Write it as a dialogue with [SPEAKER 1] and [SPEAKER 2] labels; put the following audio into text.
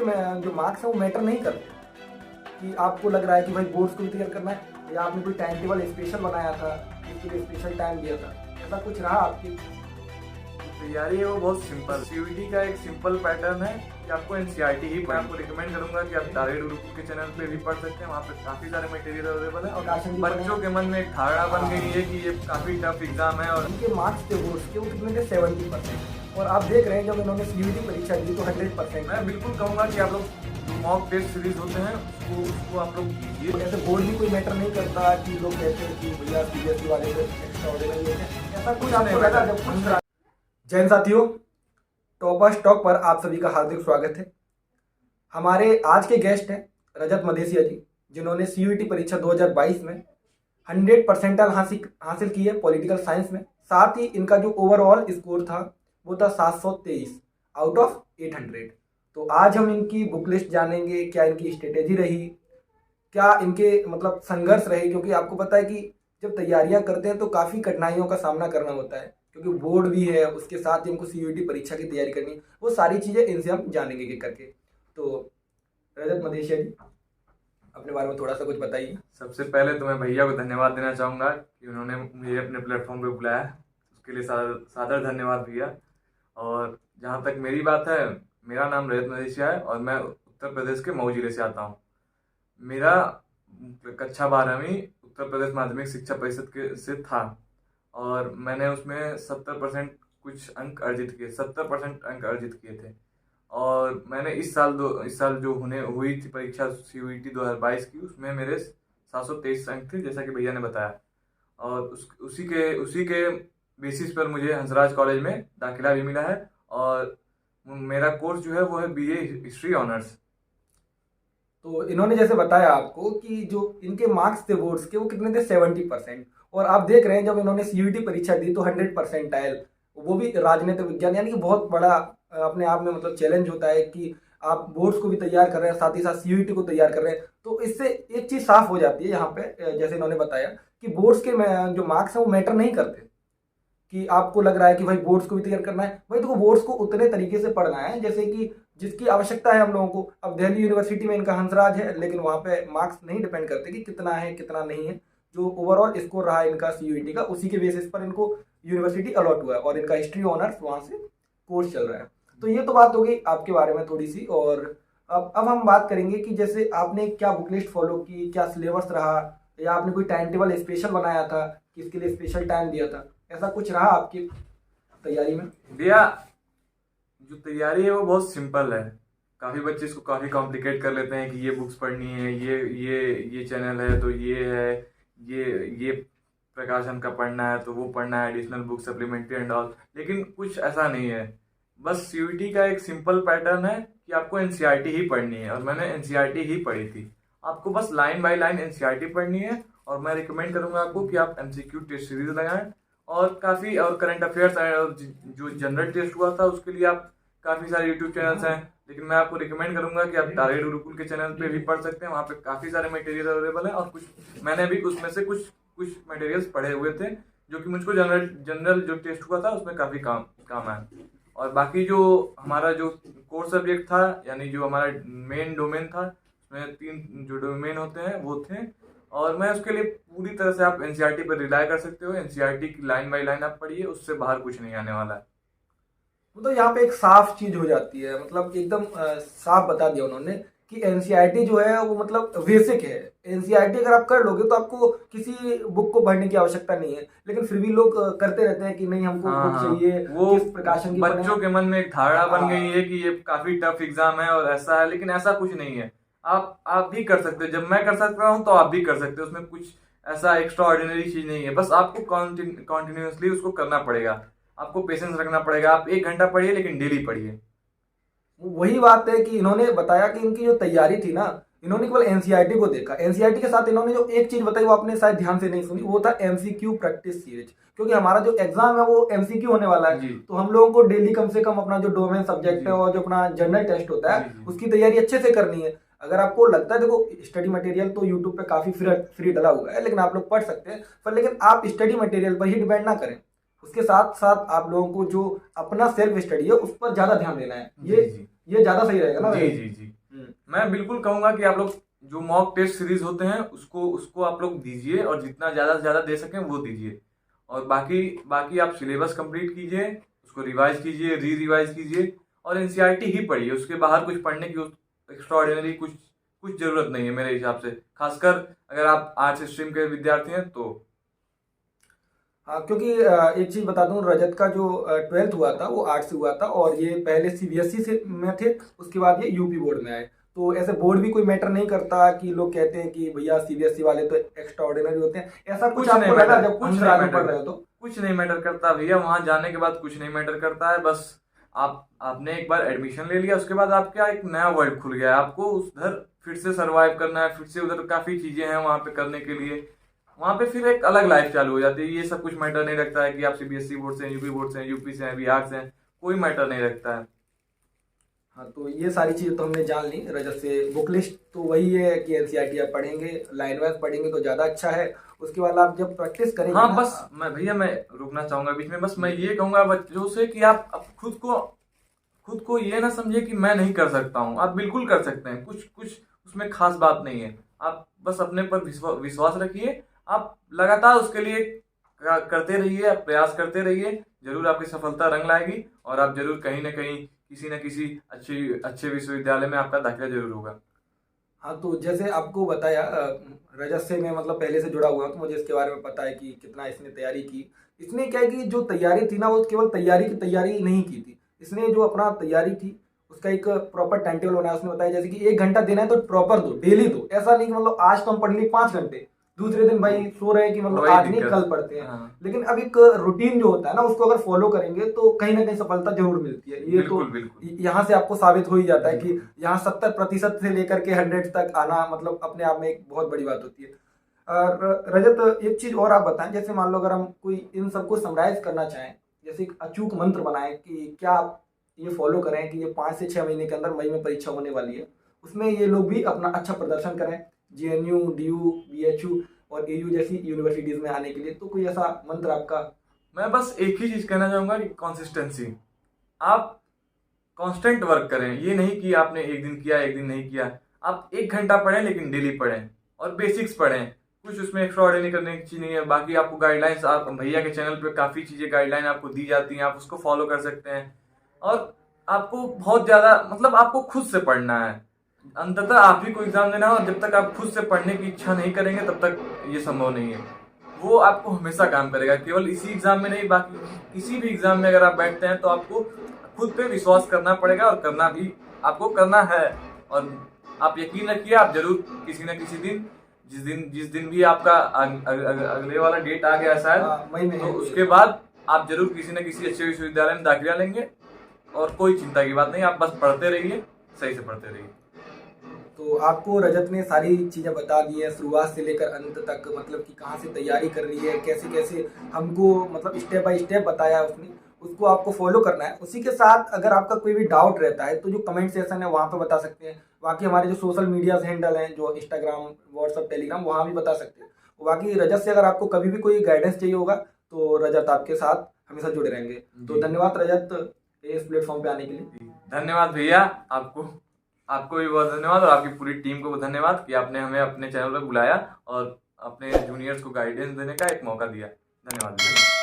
[SPEAKER 1] जो मार्क्स हैं वो मैटर नहीं करते। कि आपको लग रहा है कि भाई बोर्ड्स को भी क्लियर करना है या आपने कोई टाइम टेबल स्पेशल बनाया था, इसके लिए स्पेशल टाइम दिया था, ऐसा कुछ रहा आपकी?
[SPEAKER 2] तैयारी है वो बहुत सिंपल। सीयूईटी का एक सिंपल पैटर्न है कि आपको एनसीईआरटी ही मैं आपको रिकमेंड करूंगा कि आप टारगेट गुरुकुल के चैनल पे भी पढ़ सकते हैं। वहाँ पे काफी सारे मटेरियल अवेलेबल है और बच्चों के मन में एक धारणा बन गई है कि ये काफी टफ एग्जाम है। और
[SPEAKER 1] उनके मार्क्स थे बोर्ड्स के, वो कितने थे? 70%। और आप देख रहे हैं जब इन्होंने सीयूईटी परीक्षा दी तो 100%।
[SPEAKER 2] मैं बिल्कुल कहूँगा कि आप लोग जो मॉक टेस्ट सीरीज होते हैं उसको आप लोग कीजिए।
[SPEAKER 1] जैसे बोर्ड भी कोई मैटर नहीं करता कि लोग कहते हैं कि भैया सीबीएसई वाले से एक्स्ट्रा ऑर्डिनरी होते हैं, ऐसा कुछ आपको लगा जब कुछ? जय हिंद साथियों, टॉपर स्टॉक पर आप सभी का हार्दिक स्वागत है। हमारे आज के गेस्ट हैं रजत मदेसिया जी, जिन्होंने सीयूईटी परीक्षा 2022 में 100% हासिल की है पॉलिटिकल साइंस में। साथ ही इनका जो ओवरऑल स्कोर था वो था 723 आउट ऑफ 800। तो आज हम इनकी बुक लिस्ट जानेंगे, क्या इनकी स्ट्रेटेजी रही, क्या इनके मतलब संघर्ष रहे, क्योंकि आपको पता है कि जब तैयारियां करते हैं तो काफ़ी कठिनाइयों का सामना करना होता है, क्योंकि बोर्ड भी है, उसके साथ ही हमको सीयूईटी परीक्षा की तैयारी करनी है। वो सारी चीज़ें इनसे हम जानेंगे कि करके। तो रजत मदेशिया जी, अपने बारे में थोड़ा सा कुछ बताइए।
[SPEAKER 2] सबसे पहले तो मैं भैया को धन्यवाद देना चाहूँगा कि उन्होंने मुझे अपने प्लेटफॉर्म पे बुलाया, उसके लिए सादर धन्यवाद भैया। और जहाँ तक मेरी बात है, मेरा नाम रजत मदेशिया है और मैं उत्तर प्रदेश के मऊ जिले से आता हूँ। मेरा कक्षा 12वीं उत्तर प्रदेश माध्यमिक शिक्षा परिषद के से था और मैंने उसमें 70% कुछ अंक अर्जित किए, 70% अंक अर्जित किए थे। और मैंने इस साल जो हुई थी परीक्षा सीयूईटी 2022 की, उसमें मेरे 723 अंक थे, जैसा कि भैया ने बताया। और उसी के बेसिस पर मुझे हंसराज कॉलेज में दाखिला भी मिला है और मेरा कोर्स जो है वो है बीए हिस्ट्री ऑनर्स।
[SPEAKER 1] तो इन्होंने जैसे बताया आपको कि जो इनके मार्क्स थे बोर्ड्स के वो कितने थे? 70%। और आप देख रहे हैं जब इन्होंने सीयूईटी परीक्षा दी तो 100%, वो भी राजनीतिक विज्ञान, यानी कि बहुत बड़ा अपने आप में मतलब चैलेंज होता है कि आप बोर्ड्स को भी तैयार कर रहे हैं, साथ ही साथ सीयूईटी को तैयार कर रहे हैं। तो इससे एक चीज़ साफ हो जाती है यहाँ पे, जैसे इन्होंने बताया कि बोर्ड्स के जो मार्क्स हैं वो मैटर नहीं करते। कि आपको लग रहा है कि भाई बोर्ड्स को भी तैयार करना है, भाई तो बोर्ड्स को उतने तरीके से पढ़ना है जैसे कि जिसकी आवश्यकता है हम लोगों को। अब दिल्ली यूनिवर्सिटी में इनका हंसराज है, लेकिन वहाँ पे मार्क्स नहीं डिपेंड करते कि कितना है कितना नहीं है। जो ओवरऑल स्कोर रहा इनका सीयूईटी का, उसी के बेसिस पर इनको यूनिवर्सिटी अलॉट हुआ है और इनका हिस्ट्री ऑनर्स वहाँ से कोर्स चल रहा है। तो ये तो बात हो गई आपके बारे में थोड़ी सी। और अब हम बात करेंगे कि जैसे आपने क्या बुक लिस्ट फॉलो की, क्या सिलेबस रहा, या आपने कोई टाइम टेबल स्पेशल बनाया था कि इसके लिए स्पेशल टाइम दिया था, ऐसा कुछ रहा आपकी तैयारी में?
[SPEAKER 2] भैया, जो तैयारी है वो बहुत सिंपल है। काफ़ी बच्चे इसको काफ़ी कॉम्प्लिकेट कर लेते हैं कि ये बुक्स पढ़नी है, ये चैनल है तो ये है, ये प्रकाशन का पढ़ना है तो वो पढ़ना है, additional book supplementary and all. लेकिन कुछ ऐसा नहीं है। बस सीयूईटी का एक सिंपल पैटर्न है कि आपको एनसीईआरटी ही पढ़नी है और मैंने एनसीईआरटी ही पढ़ी थी। आपको बस लाइन बाय लाइन एनसीईआरटी पढ़नी है और मैं रिकमेंड करूंगा आपको कि आप एमसीक्यू टेस्ट सीरीज लगाएं। और करंट अफेयर्स और जो जनरल टेस्ट हुआ था उसके लिए आप काफ़ी सारे यूट्यूब चैनल्स हैं, लेकिन मैं आपको रिकमेंड करूंगा कि आप टारगेट गुरुकुल के चैनल पे भी पढ़ सकते हैं। वहाँ पे काफ़ी सारे मटेरियल अवेलेबल है और कुछ मैंने भी उसमें से कुछ मटेरियल्स पढ़े हुए थे जो कि मुझको जनरल जो टेस्ट हुआ था उसमें काफ़ी काम आया। और बाकी जो हमारा जो कोर सब्जेक्ट था, यानी जो हमारा मेन डोमेन था, उसमें 3 जो डोमेन होते हैं वो थे। और मैं उसके लिए पूरी तरह से आप एनसीईआरटी पर रिलाय कर सकते हो। एनसीईआरटी की लाइन बाय लाइन आप पढ़िए, उससे बाहर कुछ नहीं आने वाला है।
[SPEAKER 1] वो तो यहाँ पे एक साफ चीज हो जाती है, मतलब एकदम साफ बता दिया उन्होंने कि एनसीईआरटी जो है वो मतलब बेसिक है। एनसीईआरटी अगर आप कर लोगे तो आपको किसी बुक को पढ़ने की आवश्यकता नहीं है, लेकिन फिर भी लोग करते रहते हैं कि नहीं हमको बुक चाहिए,
[SPEAKER 2] वो
[SPEAKER 1] किस प्रकाशन की
[SPEAKER 2] बच्चों के मन में एक धारणा बन गई है कि ये काफी टफ एग्जाम है और ऐसा है, लेकिन ऐसा कुछ नहीं है। आप भी कर सकते हो। जब मैं कर सकता हूँ तो आप भी कर सकते हो। उसमें कुछ ऐसा एक्स्ट्रा ऑर्डिनरी चीज नहीं है। बस आपको कॉन्टिन्यूसली उसको करना पड़ेगा, आपको पेशेंस रखना पड़ेगा। आप 1 घंटा पढ़िए, लेकिन डेली पढ़िए।
[SPEAKER 1] वही बात है कि इन्होंने बताया कि इनकी जो तैयारी थी ना, इन्होंने केवल एनसीईआरटी को देखा। एनसीईआरटी के साथ इन्होंने जो एक चीज बताई वो आपने शायद ध्यान से नहीं सुनी, वो था एमसीक्यू प्रैक्टिस सीरीज। क्योंकि हमारा जो एग्जाम है वो एमसीक्यू होने वाला है, तो हम लोगों को डेली कम से कम अपना जो डोमेन सब्जेक्ट है और जो अपना जनरल टेस्ट होता है उसकी तैयारी अच्छे से करनी है। अगर आपको लगता है, देखो स्टडी मटेरियल तो यूट्यूब पे काफी फ्री डला हुआ है, लेकिन आप लोग पढ़ सकते हैं, पर लेकिन आप स्टडी मटेरियल पर ही डिपेंड ना करें। उसके साथ साथ आप लोगों को जो अपना सेल्फ स्टडी है उस पर ज्यादा ध्यान देना है। ये ज्यादा सही रहेगा ना
[SPEAKER 2] जी
[SPEAKER 1] भाई?
[SPEAKER 2] जी जी। मैं बिल्कुल कहूंगा कि आप लोग जो मॉक टेस्ट सीरीज होते हैं उसको उसको आप लोग दीजिए, और जितना ज्यादा से ज्यादा दे सकें वो दीजिए। और बाकी बाकी आप सिलेबस कंप्लीट कीजिए, उसको रिवाइज कीजिए, री रिवाइज कीजिए, और एनसीईआरटी ही पढ़िए। उसके बाहर कुछ पढ़ने की एक्स्ट्रा ऑर्डिनरी कुछ कुछ जरूरत नहीं है मेरे हिसाब से, खासकर अगर आप आर्ट्स स्ट्रीम के विद्यार्थी हैं तो।
[SPEAKER 1] हाँ, क्योंकि एक चीज बता दूं, रजत का जो 12th हुआ था वो आर्ट्स से हुआ था, और ये पहले सीबीएसई से में थे, उसके बाद ये यूपी बोर्ड में आए। तो ऐसे बोर्ड भी कोई मैटर नहीं करता कि लोग कहते हैं कि भैया सीबीएसई वाले तो एक्स्ट्रा ऑर्डिनरी होते हैं, ऐसा कुछ
[SPEAKER 2] कुछ नहीं
[SPEAKER 1] आपको लगा
[SPEAKER 2] मैटर,
[SPEAKER 1] जब
[SPEAKER 2] कुछ
[SPEAKER 1] अंदर
[SPEAKER 2] नहीं
[SPEAKER 1] आगे
[SPEAKER 2] मैटर
[SPEAKER 1] पढ़ रहे हो तो?
[SPEAKER 2] कुछ नहीं मैटर करता भैया, वहां जाने के बाद कुछ नहीं मैटर करता है। बस आपने एक बार एडमिशन ले लिया, उसके बाद आपका एक नया वर्ल्ड खुल गया है। आपको उधर फिर से सरवाइव करना है, फिर से उधर काफी चीजें हैं वहां पे करने के लिए। वहां पे फिर एक अलग लाइफ चालू हो जाती है। ये सब कुछ मैटर नहीं रखता है कि आप सीबीएसई बोर्ड से हैं, यूपी बोर्ड से हैं, यूपी से हैं, बिहार से हैं, कोई मैटर नहीं रखता है।
[SPEAKER 1] हाँ, तो ये सारी चीज़ें तो हमने जान ली रजत से। बुक लिस्ट तो वही है कि एनसीईआरटी आप पढ़ेंगे, लाइन वाइज पढ़ेंगे तो ज़्यादा अच्छा है। उसके बाद आप जब प्रैक्टिस करेंगे
[SPEAKER 2] हाँ
[SPEAKER 1] ना,
[SPEAKER 2] बस मैं रुकना चाहूंगा बीच में। बस मैं ये कहूंगा बच्चों से कि आप अब खुद को ये ना समझे कि मैं नहीं कर सकता हूँ। आप बिल्कुल कर सकते हैं, कुछ कुछ उसमें खास बात नहीं है। आप बस अपने पर विश्वास रखिए, आप लगातार उसके लिए करते रहिए, आप प्रयास करते रहिए। जरूर आपकी सफलता रंग लाएगी, और आप जरूर कहीं ना कहीं किसी न किसी अच्छे विश्वविद्यालय में आपका दाखिला जरूर होगा।
[SPEAKER 1] हाँ, तो जैसे आपको बताया, रजत से मैं मतलब पहले से जुड़ा हुआ हूँ, तो मुझे इसके बारे में पता है कि कितना इसने तैयारी की। इसने क्या है कि जो तैयारी थी ना, वो केवल तैयारी की तैयारी नहीं की थी। इसने जो अपना तैयारी थी उसका एक प्रॉपर टाइम टेबल बनाया। उसने बताया जैसे कि 1 घंटा देना है तो प्रॉपर दो, डेली दो। ऐसा नहीं कि मतलब आज तो हम पढ़ लिए 5 घंटे, दूसरे दिन भाई सो रहे हैं कि मतलब
[SPEAKER 2] वही
[SPEAKER 1] आज नहीं
[SPEAKER 2] दिक्कत।
[SPEAKER 1] कल पढ़ते हैं।
[SPEAKER 2] हाँ,
[SPEAKER 1] लेकिन अब एक रूटीन जो होता है ना, उसको अगर फॉलो करेंगे तो कहीं ना कहीं सफलता जरूर मिलती है। ये तो
[SPEAKER 2] बिल्कुल बिल्कुल।
[SPEAKER 1] यहाँ से आपको साबित हो ही जाता है कि
[SPEAKER 2] बिल्कुल।
[SPEAKER 1] यहाँ 70% से लेकर के 100 तक आना मतलब अपने आप में एक बहुत बड़ी बात होती है। रजत, एक चीज और आप बताएं, जैसे मान लो अगर हम कोई इन सबको समराइज करना चाहें, जैसे एक अचूक मंत्र बनाएं कि क्या आप ये फॉलो करें कि ये 5 से 6 महीने के अंदर मई में परीक्षा होने वाली है, उसमें ये लोग भी अपना अच्छा प्रदर्शन करें, जेएनयू, डीयू, बीएचयू और एयू जैसी यूनिवर्सिटीज में आने के लिए। तो कोई ऐसा मंत्र आपका?
[SPEAKER 2] मैं बस एक ही चीज कहना चाहूंगा कि कंसिस्टेंसी। आप कांस्टेंट वर्क करें, ये नहीं कि आपने एक दिन किया एक दिन नहीं किया। आप 1 घंटा पढ़ें, लेकिन डेली पढ़ें, और बेसिक्स पढ़ें। कुछ उसमें एक्स्ट्रा ऑर्डिनरी करने की चीज नहीं है। बाकी आपको गाइडलाइंस, आप भैया के चैनल पे काफी चीजें गाइडलाइन आपको दी जाती हैं, आप उसको फॉलो कर सकते हैं। और आपको बहुत ज्यादा मतलब आपको खुद से पढ़ना है। अंततः आप ही को एग्जाम देना है, और जब तक आप खुद से पढ़ने की इच्छा नहीं करेंगे तब तक ये संभव नहीं है। वो आपको हमेशा काम करेगा, केवल इसी एग्जाम में नहीं, बाकी किसी भी एग्जाम में अगर आप बैठते हैं तो आपको खुद पे विश्वास करना पड़ेगा, और करना भी आपको करना है। और आप यकीन रखिए, आप जरूर किसी न किसी दिन, जिस दिन भी आपका अगले वाला डेट आ गया शायद,
[SPEAKER 1] मई में
[SPEAKER 2] तो
[SPEAKER 1] है।
[SPEAKER 2] उसके बाद आप जरूर किसी न किसी अच्छे विश्वविद्यालय में दाखिला लेंगे। और कोई चिंता की बात नहीं, आप बस पढ़ते रहिए, सही से पढ़ते रहिए।
[SPEAKER 1] तो आपको रजत ने सारी चीज़ें बता दी है, शुरुआत से लेकर अंत तक, मतलब कि कहाँ से तैयारी करनी है, कैसे कैसे हमको मतलब स्टेप बाय स्टेप बताया उसने, उसको आपको फॉलो करना है। उसी के साथ अगर आपका कोई भी डाउट रहता है तो जो कमेंट सेक्शन है वहाँ पे बता सकते हैं। बाकी हमारे जो सोशल मीडिया हैंडल हैं, जो इंस्टाग्राम, व्हाट्सअप, टेलीग्राम, वहाँ भी बता सकते हैं। बाकी रजत से अगर आपको कभी भी कोई गाइडेंस चाहिए होगा तो रजत आपके साथ हमेशा जुड़े रहेंगे। तो धन्यवाद रजत इस प्लेटफॉर्म पे आने के लिए।
[SPEAKER 2] धन्यवाद भैया, आपको भी बहुत धन्यवाद, और आपकी पूरी टीम को धन्यवाद कि आपने हमें अपने चैनल पर बुलाया और अपने जूनियर्स को गाइडेंस देने का एक मौका दिया। धन्यवाद भैया।